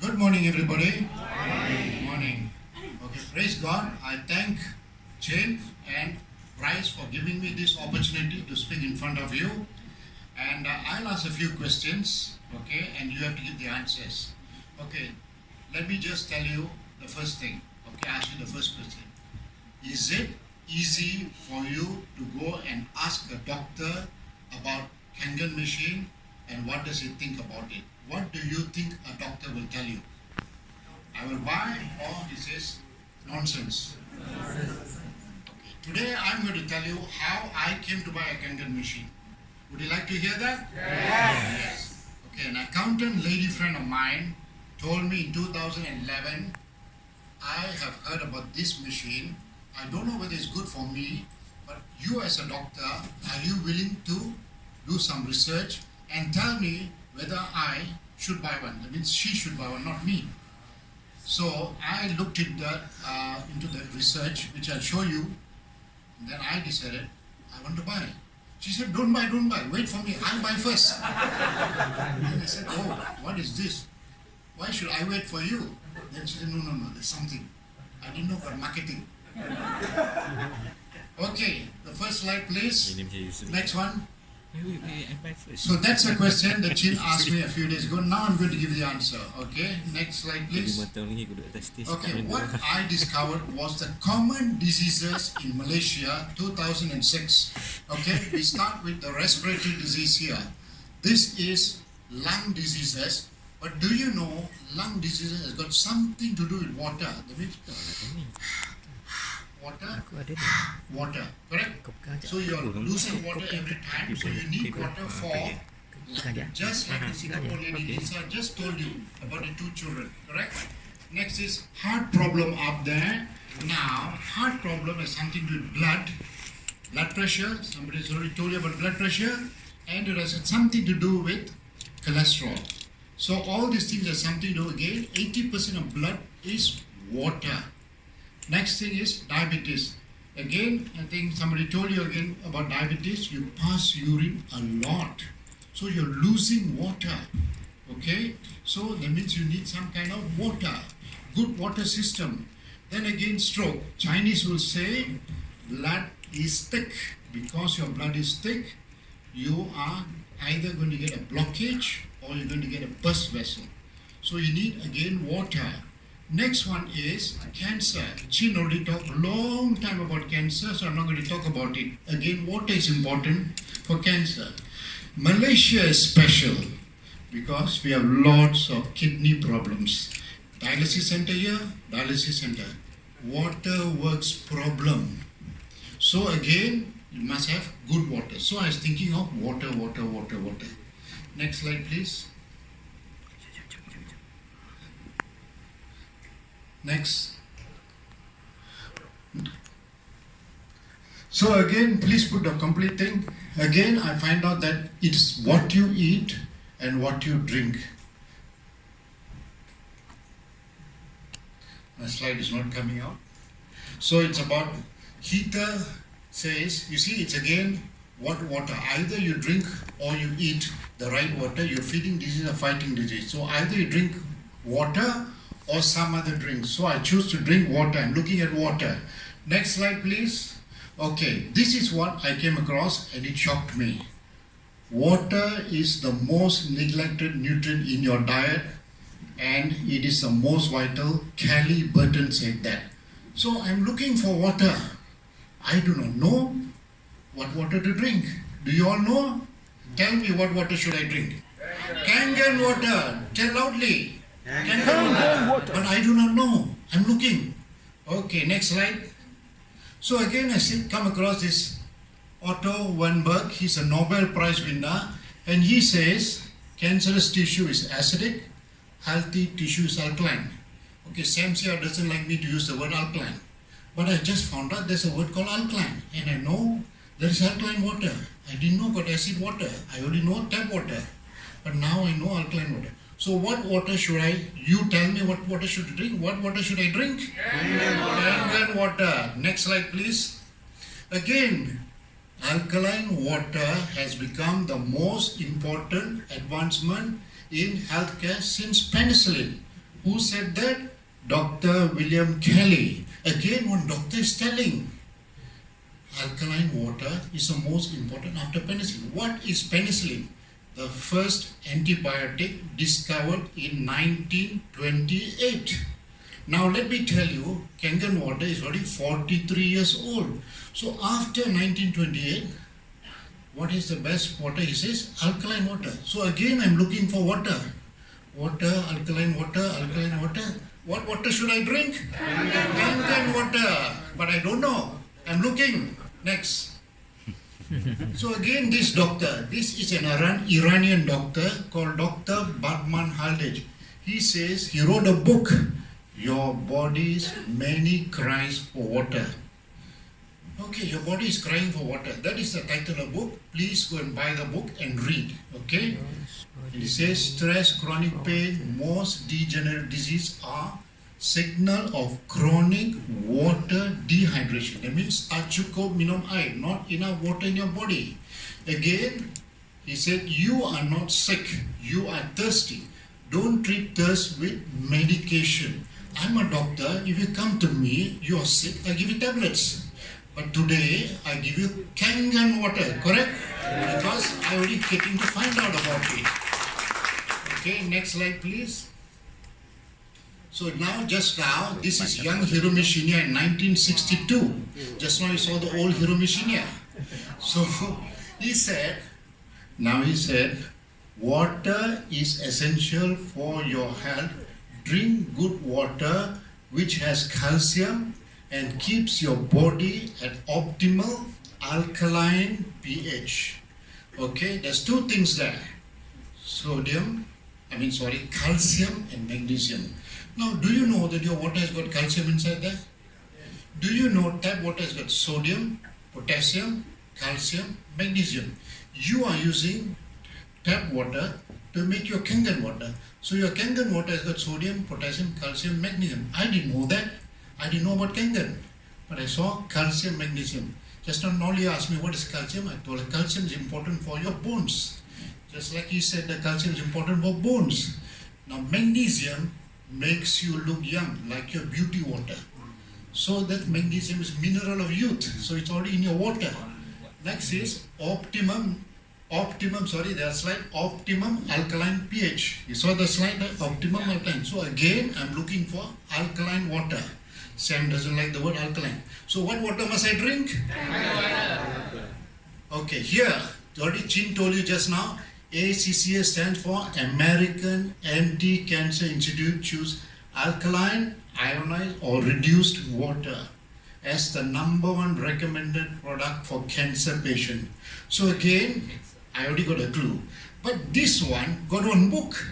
Good morning, everybody. Good morning. Okay, praise God. I thank Jane and Bryce for giving me this opportunity to speak in front of you. And I'll ask a few questions, okay, and you have to give the answers. Okay, let me just tell you the first thing. Okay, ask you the first question. Is it easy for you to go and ask a doctor about Kangen machine and what does he think about it? What do you think a doctor will tell you? I will buy, or he says nonsense. Okay. Today I'm going to tell you how I came to buy a Kangen machine. Would you like to hear that? Yes. Okay, an accountant lady friend of mine told me in 2011, I have heard about this machine. I don't know whether it's good for me, but you as a doctor, are you willing to do some research and tell me whether I should buy one? That means she should buy one, not me. So I looked into the research, which I'll show you. And then I decided I want to buy. She said, don't buy, wait for me, I'll buy first. And I said, oh, what is this? Why should I wait for you? Then she said, no, there's something. I didn't know about marketing. Okay, the first slide please. Next one. So that's a question that Chin asked me a few days ago. Now I'm going to give the answer. Okay, next slide please. Okay, what I discovered was the common diseases in Malaysia 2006. Okay, we start with the respiratory disease here. This is lung diseases. But do you know lung diseases has got something to do with water? That means water, correct? So you're losing water every time, so you need water for, just like the Singapore lady Lisa just told you about the 2 children, correct? Next is heart problem up there. Now, heart problem has something to do with blood pressure. Somebody's already told you about blood pressure, and it has something to do with cholesterol. So all these things have something to do, again, 80% of blood is water. Next thing is diabetes. Again, I think somebody told you again about diabetes. You pass urine a lot. So you're losing water. Okay? So that means you need some kind of water. Good water system. Then again, stroke. Chinese will say blood is thick. Because your blood is thick, you are either going to get a blockage or you're going to get a burst vessel. So you need again water. Next one is cancer. Chin already talked a long time about cancer, so I'm not going to talk about it. Again, water is important for cancer. Malaysia is special because we have lots of kidney problems. Dialysis center here, dialysis center. Water works problem. So again, you must have good water. So I was thinking of water. Next slide, please. Next. So again, please put the complete thing. Again, I find out that it's what you eat and what you drink. My slide is not coming out. So it's about heater says, you see, it's again what water. Either you drink or you eat the right water. You're feeding disease or fighting disease. So either you drink water or some other drink. So I choose to drink water. I'm looking at water. Next slide, please. Okay, this is what I came across and it shocked me. Water is the most neglected nutrient in your diet and it is the most vital. Kelly Burton said that. So I'm looking for water. I do not know what water to drink. Do you all know? Tell me, what water should I drink? Kangen water. Tell loudly. Kangen water. But I do not know. I'm looking. Okay, next slide. So again, I come across this Otto Warburg. He's a Nobel Prize winner, and he says cancerous tissue is acidic, healthy tissue is alkaline. Okay, Sam here doesn't like me to use the word alkaline, but I just found out there's a word called alkaline, and I know there is alkaline water. I didn't know about acid water. I only know tap water, but now I know alkaline water. So what water should you tell me what water should I drink? What water should I drink? Kangen water. Next slide, please. Again, alkaline water has become the most important advancement in healthcare since penicillin. Who said that? Dr. William Kelly. Again, one doctor is telling alkaline water is the most important after penicillin. What is penicillin? The first antibiotic discovered in 1928. Now let me tell you, Kangen water is already 43 years old. So after 1928, what is the best water? He says alkaline water. So again I'm looking for water. Water, alkaline water, alkaline water. What water should I drink? Kangen water. But I don't know. I'm looking. Next. So again this doctor, this is an Iranian doctor called Dr. Batman Haldej. He says, he wrote a book, Your Body's Many Cries for Water. Okay, your body is crying for water. That is the title of the book. Please go and buy the book and read. Okay? It says stress, chronic pain, most degenerative disease are signal of chronic water dehydration. That means cukup minum air, not enough water in your body. Again, he said, you are not sick, you are thirsty. Don't treat thirst with medication. I'm a doctor. If you come to me, you are sick, I give you tablets. But today, I give you Kangen water, correct? Because I already getting to find out about it. Okay, next slide please. So now, just now, this is young Hiromi Shinya in 1962. Just now you saw the old Hiromi Shinya. So he said, water is essential for your health. Drink good water which has calcium and keeps your body at optimal alkaline pH. Okay, there's two things there. Calcium and magnesium. Now, do you know that your water has got calcium inside there? Do you know tap water has got sodium, potassium, calcium, magnesium? You are using tap water to make your Kangen water. So your Kangen water has got sodium, potassium, calcium, magnesium. I didn't know that. I didn't know about Kangen. But I saw calcium, magnesium. Just now Nolly asked me what is calcium. I told her calcium is important for your bones. Just like he said that calcium is important for bones. Now magnesium makes you look young, like your beauty water. So that magnesium is mineral of youth. So it's already in your water. Next is optimum alkaline pH. You saw the slide, optimum alkaline. So again, I'm looking for alkaline water. Sam doesn't like the word alkaline. So what water must I drink? Okay, here, already Chin told you just now, ACCA stands for American Anti-Cancer Institute. Choose alkaline, ionized or reduced water as the #1 recommended product for cancer patient. So again, I already got a clue. But this one got one book.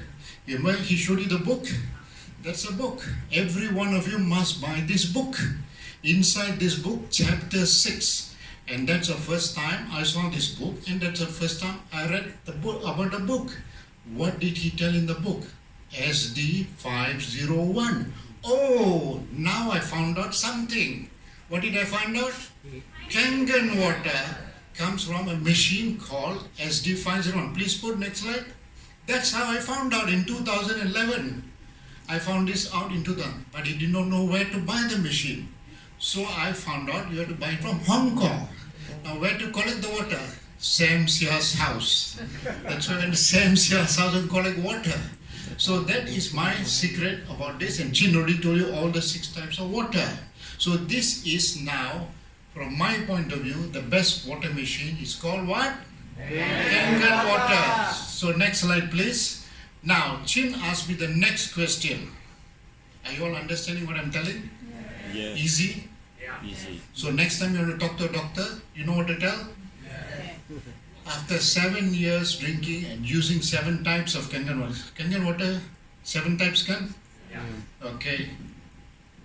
Remember he showed you the book? That's a book. Every one of you must buy this book. Inside this book, chapter 6. And that's the first time I saw this book, and that's the first time I read the book about the book. What did he tell in the book? SD501. Oh, now I found out something. What did I find out? Kangen water comes from a machine called SD501. Please put next slide. That's how I found out in 2011. I found this out in 2000, but I did not know where to buy the machine. So I found out you have to buy it from Hong Kong. Now where to collect the water? Sam Sia's house. That's why I went to Sam Sia's house and collect water. So that is my secret about this, and Chin already told you all the 6 types of water. So this is now, from my point of view, the best water machine is called what? Kangen water. So next slide please. Now Chin asked me the next question. Are you all understanding what I'm telling? Yes. Easy? Easy. So next time you want to talk to a doctor, you know what to tell? After 7 years drinking and using 7 types of Kangen water. Kangen water, 7 types can? Yeah. Okay.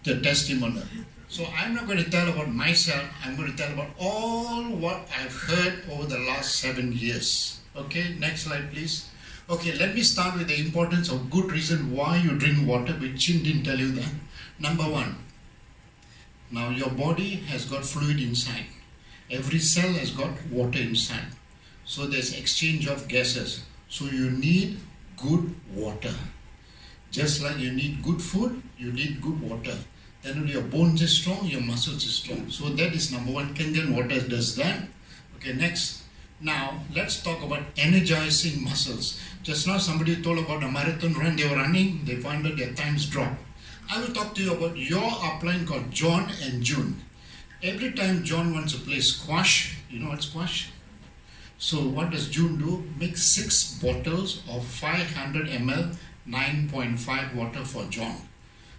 The testimonial. So I'm not going to tell about myself, I'm going to tell about all what I've heard over the last 7 years. Okay, next slide please. Okay, let me start with the importance of good reason why you drink water, which Chin didn't tell you that. Number 1. Now your body has got fluid inside. Every cell has got water inside. So there's exchange of gases. So you need good water. Just like you need good food, you need good water. Then only your bones is strong, your muscles is strong. So that is number one. Kangen water does that. Okay, next. Now let's talk about energizing muscles. Just now somebody told about a marathon run they were running, they found that their times dropped. I will talk to you about your upline called John and June. Every time John wants to play squash, you know what squash? So what does June do? Make 6 bottles of 500 ml 9.5 water for John.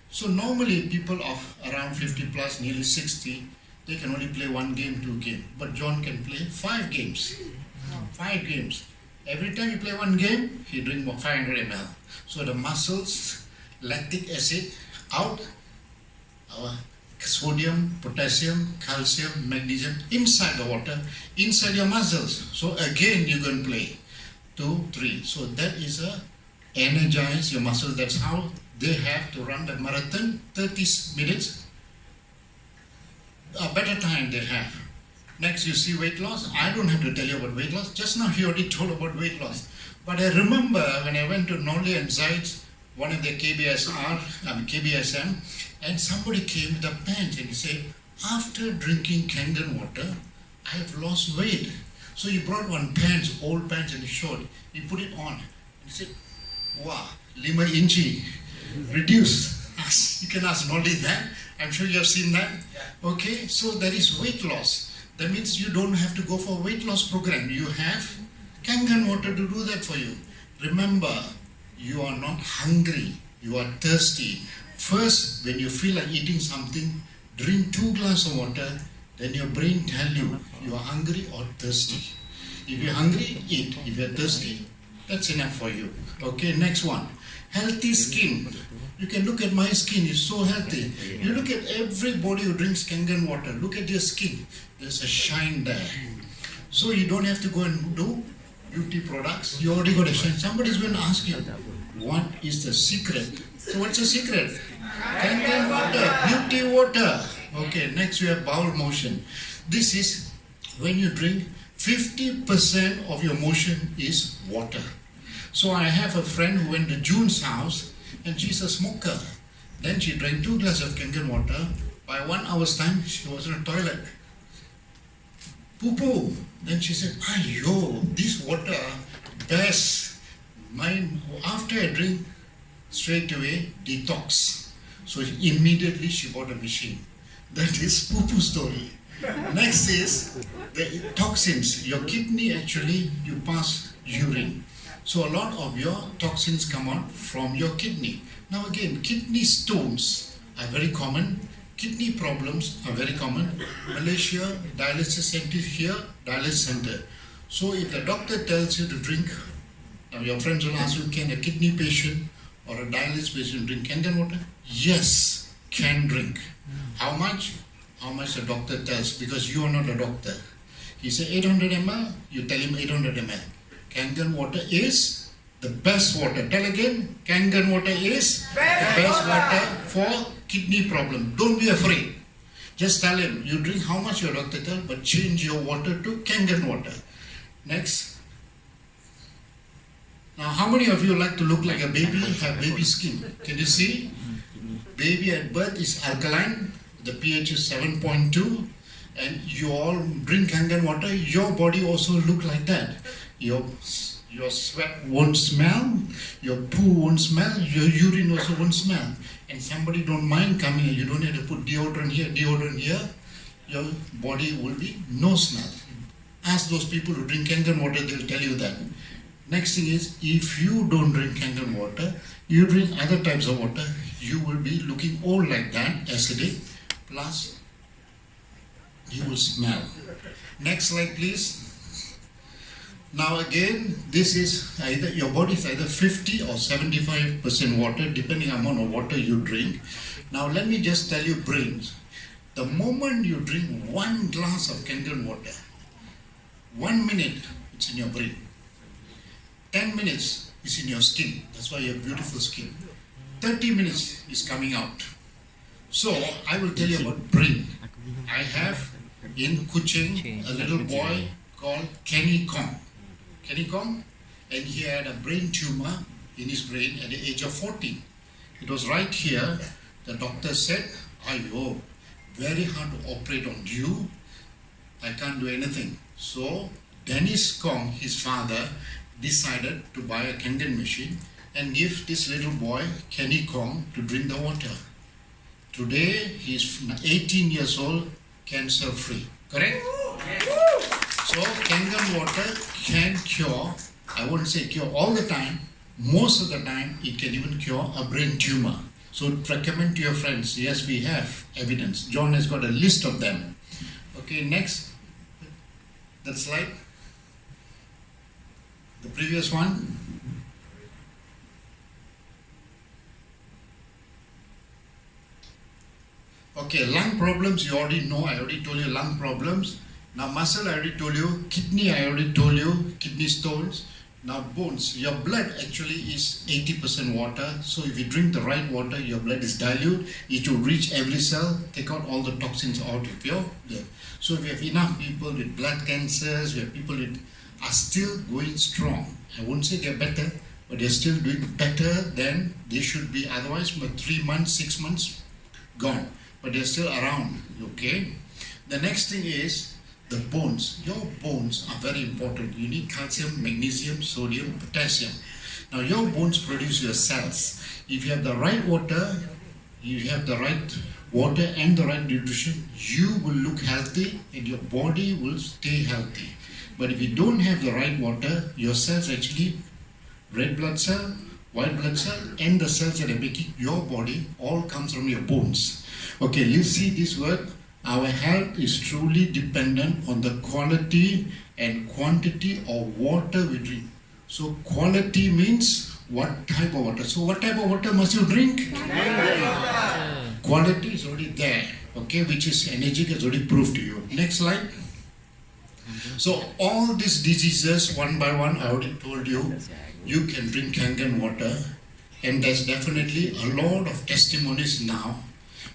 So normally people of around 50 plus, nearly 60, they can only play 1 game, 2 games. But John can play 5 games. 5 games. Every time you play 1 game, he drink 500 ml. So the muscles, lactic acid out, sodium, potassium, calcium, magnesium inside the water, inside your muscles. So again you can play 2, 3. So that is a energize your muscles. That's how they have to run the marathon. 30 minutes, a better time they have. Next, you see weight loss. I don't have to tell you about weight loss. Just now he already told about weight loss. But I remember when I went to Nolly and Zaids, one of their KBSM, and somebody came with a pant and he said, after drinking Kangen water, I have lost weight. So he brought one pants, old pants, and he showed. He put it on. He said, wow, 5 inch reduced. You can ask Nolly that. I'm sure you have seen that. Okay, so there is weight loss. That means you don't have to go for a weight loss program. You have Kangen water to do that for you. Remember, you are not hungry. You are thirsty. First, when you feel like eating something, drink 2 glasses of water. Then your brain tell you you are hungry or thirsty. If you're hungry, eat. If you're thirsty, that's enough for you. Okay, next one. Healthy skin. You can look at my skin, it's so healthy. You look at everybody who drinks Kangen water, look at your skin. There's a shine there. So you don't have to go and do beauty products. You already got a shine. Somebody's going to ask you, what is the secret? So what's the secret? Kangen water, beauty water. Okay, next we have bowel motion. This is when you drink, 50% of your motion is water. So I have a friend who went to June's house and she's a smoker. Then she drank 2 glasses of Kangen water. By 1 hour's time, she was in the toilet. Poo-poo. Then she said, "Ayo, this water, best. Mine, after I drink, straight away, detox." So immediately she bought a machine. That is poo-poo story. Next is the toxins. Your kidney actually, you pass urine. So a lot of your toxins come out from your kidney. Now again, kidney stones are very common. Kidney problems are very common. Malaysia, dialysis center here, dialysis center. So if the doctor tells you to drink, now your friends will ask you, can a kidney patient or a dialysis patient drink Kangen water? Yes, can drink. How much? How much the doctor tells, because you are not a doctor. He said 800 ml, you tell him 800 ml. Kangen water is the best water. Tell again, Kangen water is the best water for kidney problem. Don't be afraid. Just tell him, you drink how much your doctor tells, but change your water to Kangen water. Next. Now, how many of you like to look like a baby, have baby skin? Can you see? Baby at birth is alkaline, the pH is 7.2, and you all drink Kangen water, your body also look like that. Your sweat won't smell, your poo won't smell, your urine also won't smell. And somebody don't mind coming here, you don't have to put deodorant here, your body will be no smell. Ask those people who drink Kangen water, they'll tell you that. Next thing is, if you don't drink Kangen water, you drink other types of water, you will be looking old like that, acidic, plus you will smell. Next slide please. Now again, this is either, your body is either 50 or 75% water, depending on the amount of water you drink. Now let me just tell you brains. The moment you drink 1 glass of Kangen water, 1 minute, it's in your brain. 10 minutes is in your skin. That's why you have beautiful skin. 30 minutes is coming out. So I will tell you about brain. I have in Kuching a little boy called Kenny Kong. Kenny Kong, and he had a brain tumor in his brain at the age of 14. It was right here. The doctor said, "Ayo, very hard to operate on you. I can't do anything." So Dennis Kong, his father, decided to buy a Kangen machine and give this little boy, Kenny Kong, to drink the water. Today, he's 18 years old, cancer free. Correct? So Kangen water can cure, I wouldn't say cure all the time, most of the time it can even cure a brain tumor. So recommend to your friends. Yes, we have evidence. John has got a list of them. Okay, next. That slide. The previous one. Okay, lung problems you already know. I already told you lung problems. Now muscle I already told you. Kidney I already told you. Kidney stones. Now bones. Your blood actually is 80% water. So if you drink the right water, your blood is dilute. It will reach every cell, take out all the toxins out of your blood. So we have enough people with blood cancers. We have people that are still going strong. I won't say they're better, but they're still doing better than they should be. Otherwise, for 3 months, 6 months, gone. But they're still around. Okay. The next thing is the bones. Your bones are very important. You need calcium, magnesium, sodium, potassium. Now your bones produce your cells. If you have the right water, you have the right water and the right nutrition, you will look healthy and your body will stay healthy. But if you don't have the right water, your cells actually, red blood cell, white blood cell, and the cells that are making your body all comes from your bones. Okay, let's see this word. Our health is truly dependent on the quality and quantity of water we drink. So quality means what type of water. So what type of water must you drink? Quality is already there, okay, which is Enagic has already proved to you. Next slide. So all these diseases, one by one, I already told you, you can drink Kangen water, and there's definitely a lot of testimonies now.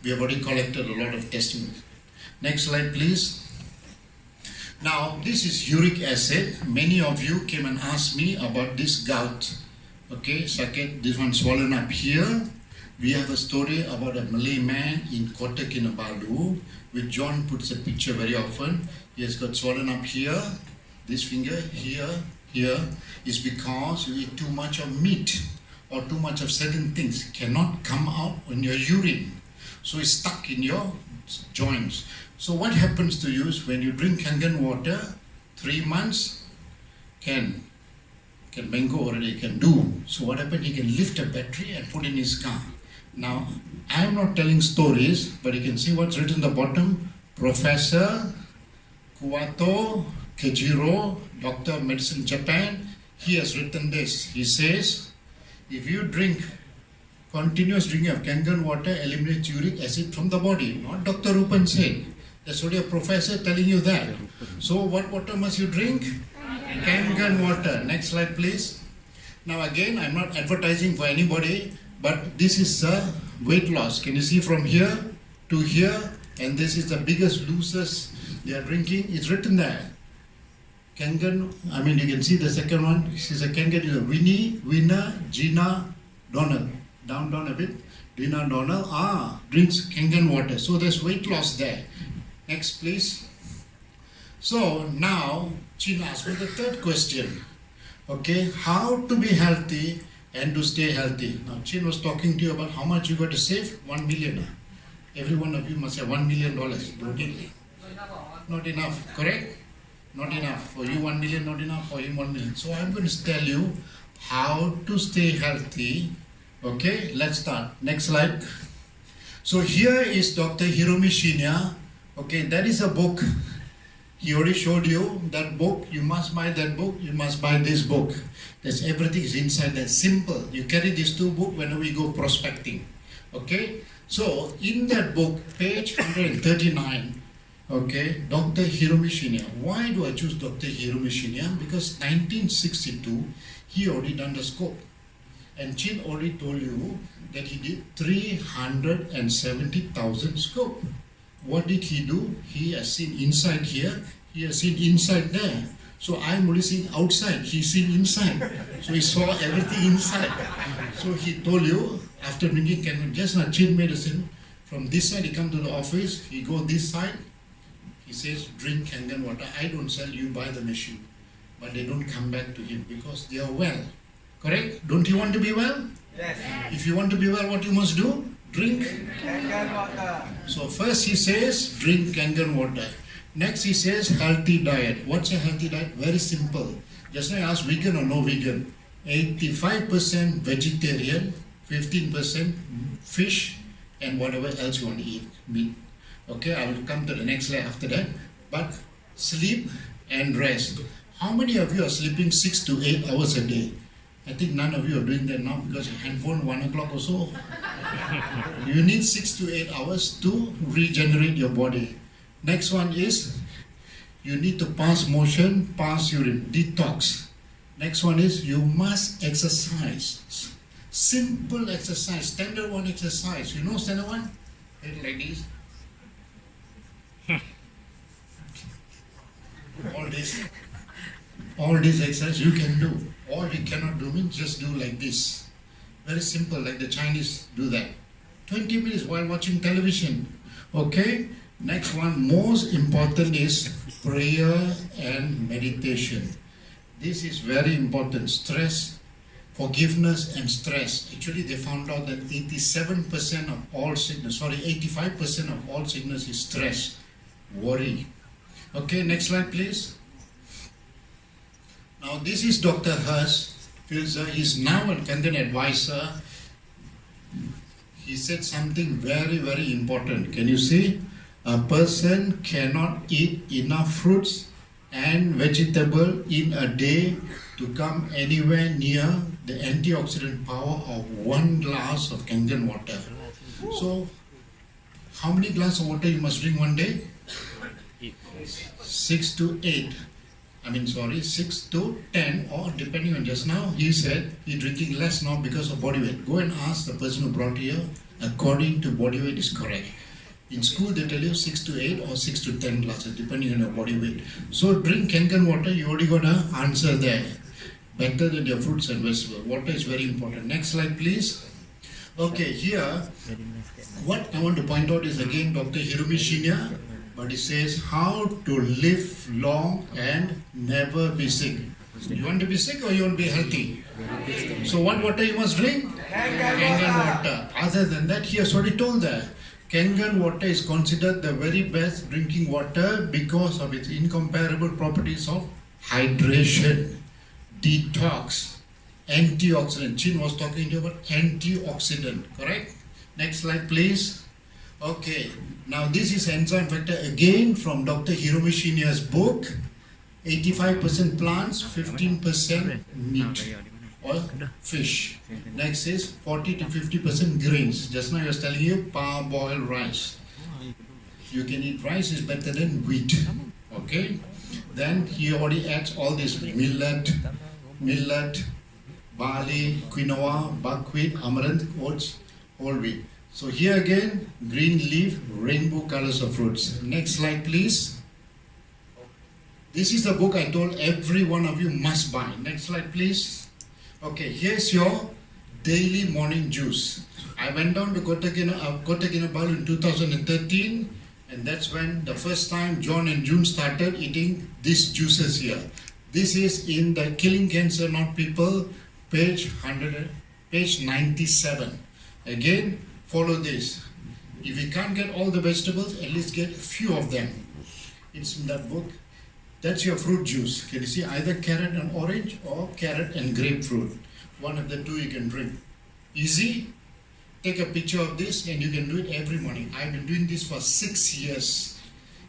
We have already collected a lot of testimonies. Next slide, please. Now, this is uric acid. Many of you came and asked me about this gout. Okay, second, this one swollen up here. We have a story about a Malay man in Kota Kinabalu, which John puts a picture very often. He has got swollen up here, this finger, here, here, is because you eat too much of meat or too much of certain things. Cannot come out in your urine. So it's stuck in your joints. So what happens to you is when you drink Kangen water, 3 months, can mango already, can do. So what happened, he can lift a battery and put in his car. Now, I am not telling stories, but you can see what's written at the bottom. Professor Kuwato Kejiro, Doctor of Medicine Japan, he has written this. He says, if you drink continuous drinking of Kangen water, eliminates uric acid from the body. Not Dr. Rupan said. That's already a professor telling you that. So what water must you drink? Kangen water. Next slide, please. Now again, I'm not advertising for anybody, but this is weight loss. Can you see from here to here? And this is the biggest losers they are drinking. It's written there. Kangen, I mean, you can see the second one. This is a Kangen. Winnie, Winner, Gina, Donald. Down a bit. Gina, Donald. Drinks Kangen water. So there's weight loss there. Next, please. So now, Chin asked me the third question. Okay, how to be healthy and to stay healthy. Now, Chin was talking to you about how much you got to save. 1 million. Every one of you must have $1 million. Don't you? Not enough, correct? Not enough. For you, 1 million, not enough. For him, 1 million. So I'm going to tell you how to stay healthy. Okay, let's start. Next slide. So here is Dr. Hiromi Shinya. Okay, that is a book. He already showed you that book. You must buy that book. You must buy this book. There's everything is inside that. Simple. You carry these two books whenever you go prospecting. Okay. So in that book, page 139. Okay, Dr. Hiromi Shinya. Why do I choose Dr. Hiromi Shinya? Because 1962, he already done the scope. And Chin already told you that he did 370,000 scope. What did he do? He has seen inside here, he has seen inside there. So I'm only seeing outside, he's seeing inside. So he saw everything inside. So he told you, after drinking Kangen, just a chin medicine, from this side he come to the office, he go this side, he says, drink Kangen water. I don't sell, you buy the machine. But they don't come back to him because they are well. Correct? Don't you want to be well? Yes. If you want to be well, what you must do? Drink Kangen water. So first he says, drink Kangen water. Next he says, healthy diet. What's a healthy diet? Very simple. Just now I asked vegan or no vegan. 85% vegetarian, 15% fish, and whatever else you want to eat, meat. Okay, I will come to the next slide after that. But sleep and rest. How many of you are sleeping 6 to 8 hours a day? I think none of you are doing that now because your handphone 1 o'clock or so. You need 6 to 8 hours to regenerate your body. Next one is, you need to pass motion, pass urine, detox. Next one is, you must exercise. Simple exercise, standard one exercise. You know standard one? Like this. All this exercise you can do. All you cannot do means just do like this. Very simple, like the Chinese do that. 20 minutes while watching television. Okay? Next one, most important is prayer and meditation. This is very important. Stress, forgiveness and stress. Actually, they found out that 85% of all sickness is stress, worry. Okay, next slide please. Now this is Dr. Hers Filzer. He's now a Kangen advisor. He said something very, very important. Can you see? A person cannot eat enough fruits and vegetable in a day to come anywhere near the antioxidant power of 1 glass of Kangen water. So, how many glasses of water you must drink one day? 6 to 8. 6 to 10, or depending on just now, he said he's drinking less now because of body weight. Go and ask the person who brought here, according to body weight is correct. In school they tell you 6 to 8 or 6 to 10 glasses, depending on your body weight. So drink Kangen water, you already got an answer there. Better than your fruits and vegetables. Water is very important. Next slide please. Okay, here, what I want to point out is again Dr. Hirumi Shinya, but he says how to live long and never be sick. You want to be sick or you want to be healthy? So what water you must drink? Kangen water. Other than that, he has already told that. Kangen water is considered the very best drinking water because of its incomparable properties of hydration, detox, antioxidant. Chin was talking to you about antioxidant, correct? Next slide please. Okay, now this is enzyme factor again from Dr. Hirumi Shinya's book. 85% plants, 15% meat or fish. Next is 40 to 50% grains. Just now I was telling you parboiled rice. You can eat rice is better than wheat. Okay. Then he already adds all this millet, barley, quinoa, buckwheat, amaranth, oats, whole wheat. So here again, green leaf, rainbow colors of fruits. Next slide please. This is the book I told every one of you must buy. Next slide please. Okay, here's your daily morning juice. I went down to Kota Kinabalu in 2013, and that's when the first time John and June started eating these juices here. This is in the Killing Cancer Not People, page 97. Again, follow this. If you can't get all the vegetables, at least get a few of them. It's in that book. That's your fruit juice. Can you see either carrot and orange or carrot and grapefruit? One of the two you can drink. Easy. Take a picture of this and you can do it every morning. I've been doing this for 6 years.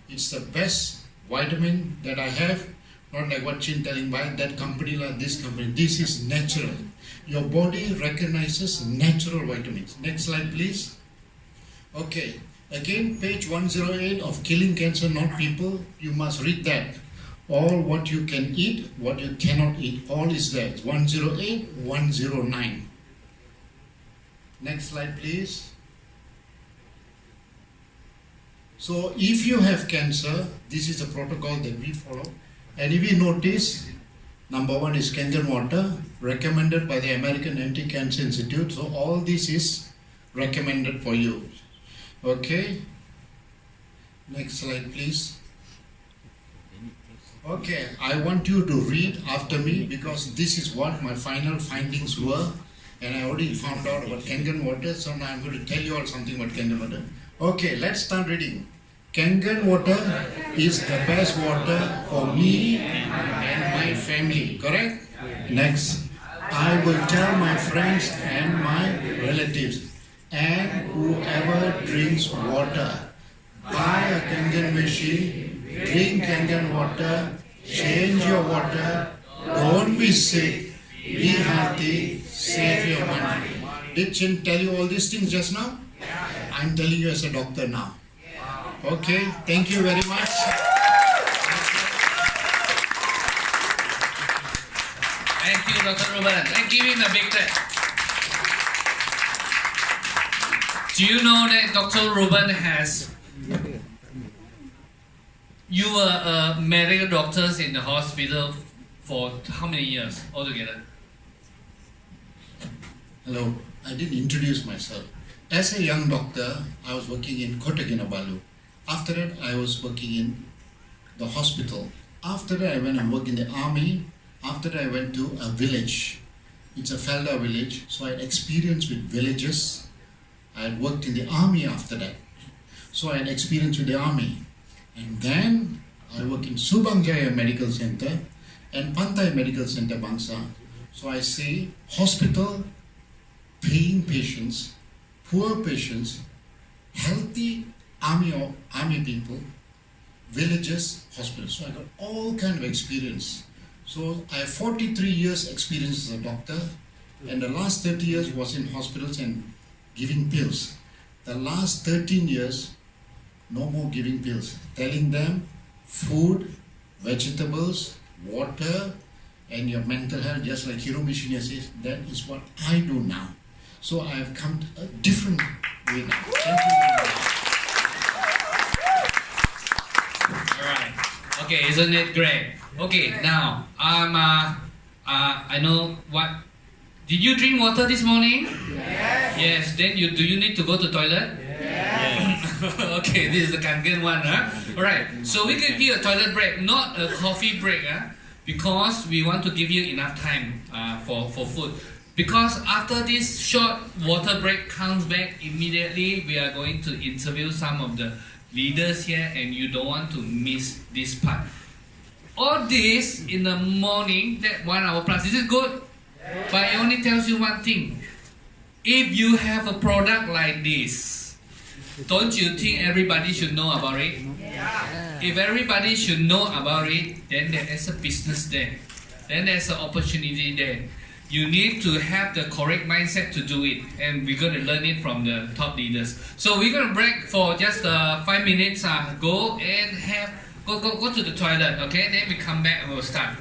It's the best vitamin that I have. Not like what Chin telling by that company like this company. This is natural. Your body recognizes natural vitamins. Next slide please. Okay. Again, page 108 of Killing Cancer Not People. You must read that. All what you can eat, what you cannot eat, all is there. 108, 109. Next slide please. So if you have cancer, this is the protocol that we follow. And if you notice, number one is Kangen water, recommended by the American Anti-Cancer Institute. So all this is recommended for you. Okay. Next slide, please. Okay, I want you to read after me because this is what my final findings were. And I already found out about Kangen water, so now I'm going to tell you all something about Kangen water. Okay, let's start reading. Kangen water is the best water for me and my family, correct? Next, I will tell my friends and my relatives and whoever drinks water, buy a Kangen machine, drink Kangen water, change your water, don't be sick, be healthy, save your money. Did Chin tell you all these things just now? I'm telling you as a doctor now. Okay, thank you very much. Thank you, Dr. Ruben. And give him a big clap. Do you know that Dr. Ruben you were a medical doctor in the hospital for how many years altogether? Hello, I didn't introduce myself. As a young doctor, I was working in Kota Kinabalu. After that, I was working in the hospital. After that, I went and worked in the army. After that, I went to a village. It's a Felda village, so I had experience with villages. I had worked in the army after that. So I had experience with the army. And then I work in Subang Jaya Medical Center and Pantai Medical Center Bangsa. So I see hospital, paying patients, poor patients, healthy army people, villages, hospitals. So I got all kind of experience. So I have 43 years experience as a doctor, and the last 30 years was in hospitals and giving pills. The last 13 years, no more giving pills. Telling them food, vegetables, water, and your mental health, just like Hiromi Shinya says, that is what I do now. So I have come to a different way now. Thank you very much. Alright. Okay, isn't it great? Okay, now I know what. Did you drink water this morning? Yes. Yes. Then do you need to go to toilet? Yes. Okay, this is the Kangen one, huh? Alright. So we give you a toilet break, not a coffee break, huh? Because we want to give you enough time for food. Because after this short water break comes back immediately, we are going to interview some of the leaders here, and you don't want to miss this part. All this in the morning, that 1 hour plus. Is it good? But it only tells you one thing. If you have a product like this, don't you think everybody should know about it? Yeah. If everybody should know about it, then there is a business there. Then there's an opportunity there. You need to have the correct mindset to do it, and we're going to learn it from the top leaders. So we're going to break for just 5 minutes. Go and go to the toilet, okay? Then we come back and we'll start.